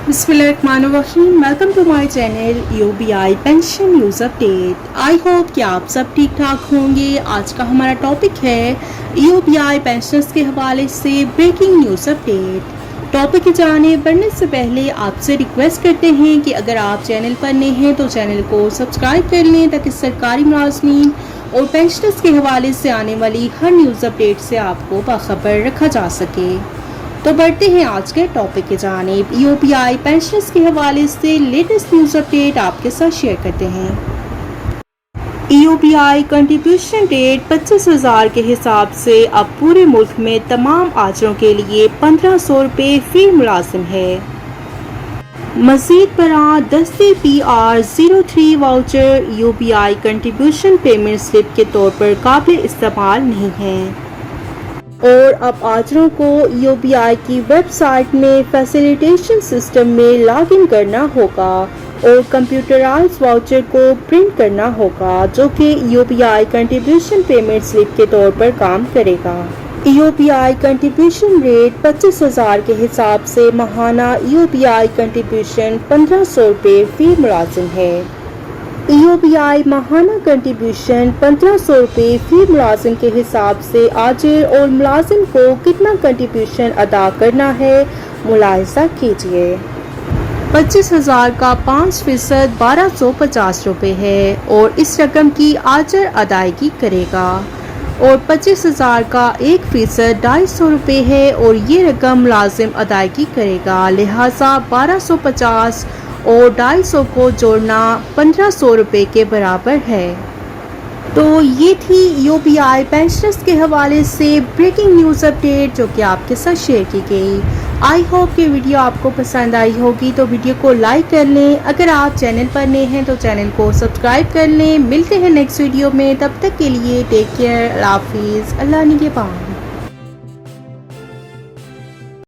बिस्मिल्लाहिर्रहमानिर्रहीम। Welcome to my channel UBI pension news update. I hope कि आप सब ठीक ठाक होंगे। आज का हमारा टॉपिक है यूबीआई पेंशनर्स के हवाले से ब्रेकिंग न्यूज़ अपडेट। टॉपिक की जानिब बढ़ने से पहले आपसे रिक्वेस्ट करते हैं कि अगर आप चैनल पर नए हैं तो चैनल को सब्सक्राइब कर लें ताकि सरकारी मुलाजमीन और पेंशनर्स के हवाले से आने वाली हर न्यूज़ अपडेट से आपको बाखबर रखा जा सके। तो बढ़ते हैं आज के टॉपिक की जानिब। यूपीआई पेंशनर्स के हवाले से लेटेस्ट न्यूज़ अपडेट आपके साथ शेयर करते हैं। यूपीआई कंट्रीब्यूशन रेट 25,000 के हिसाब से अब पूरे मुल्क में तमाम आजरों के लिए 1500 रुपये फी मुलाजिम है। मज़ीद बरां दस्ते PR03 voucher UPI contribution payment slip के तौर पर काबिल इस्तेमाल नहीं है और अब आजरों को यूबीआई की वेबसाइट में फैसिलिटेशन सिस्टम में लॉग इन करना होगा और कंप्यूटराइज्ड वाउचर को प्रिंट करना होगा जो कि यूबीआई कंट्रीब्यूशन पेमेंट स्लिप के तौर पर काम करेगा। यूबीआई कंट्रीब्यूशन रेट 25,000 के हिसाब से माहाना यूबीआई कंट्रीब्यूशन 1500 रुपये फी मुलाजिम है। यूबीआई माहाना कंट्रीब्यूशन 1500 रुपये फी मुलाजिम के हिसाब से आजिर और मुलाजिम को कितना कंट्रीब्यूशन अदा करना है मुलाहिजा कीजिए। 25,000 का 5% 1250 रुपये है और इस रकम की आजिर अदायगी करेगा और 25,000 का 1% 250 रुपये है और ये रकम मुलाजिम अदायगी करेगा। लिहाजा 1250 और 250 को जोड़ना 1500 रुपये के बराबर है। तो ये थी यूबीआई पेंशनर्स के हवाले से ब्रेकिंग न्यूज़ अपडेट जो कि आपके साथ शेयर की गई। आई होप कि वीडियो आपको पसंद आई होगी तो वीडियो को लाइक कर लें। अगर आप चैनल पर नए हैं तो चैनल को सब्सक्राइब कर लें। मिलते हैं नेक्स्ट वीडियो में, तब तक के लिए टेक केयर, अल्लाह हाफिज़, अल्लाह निगहबान।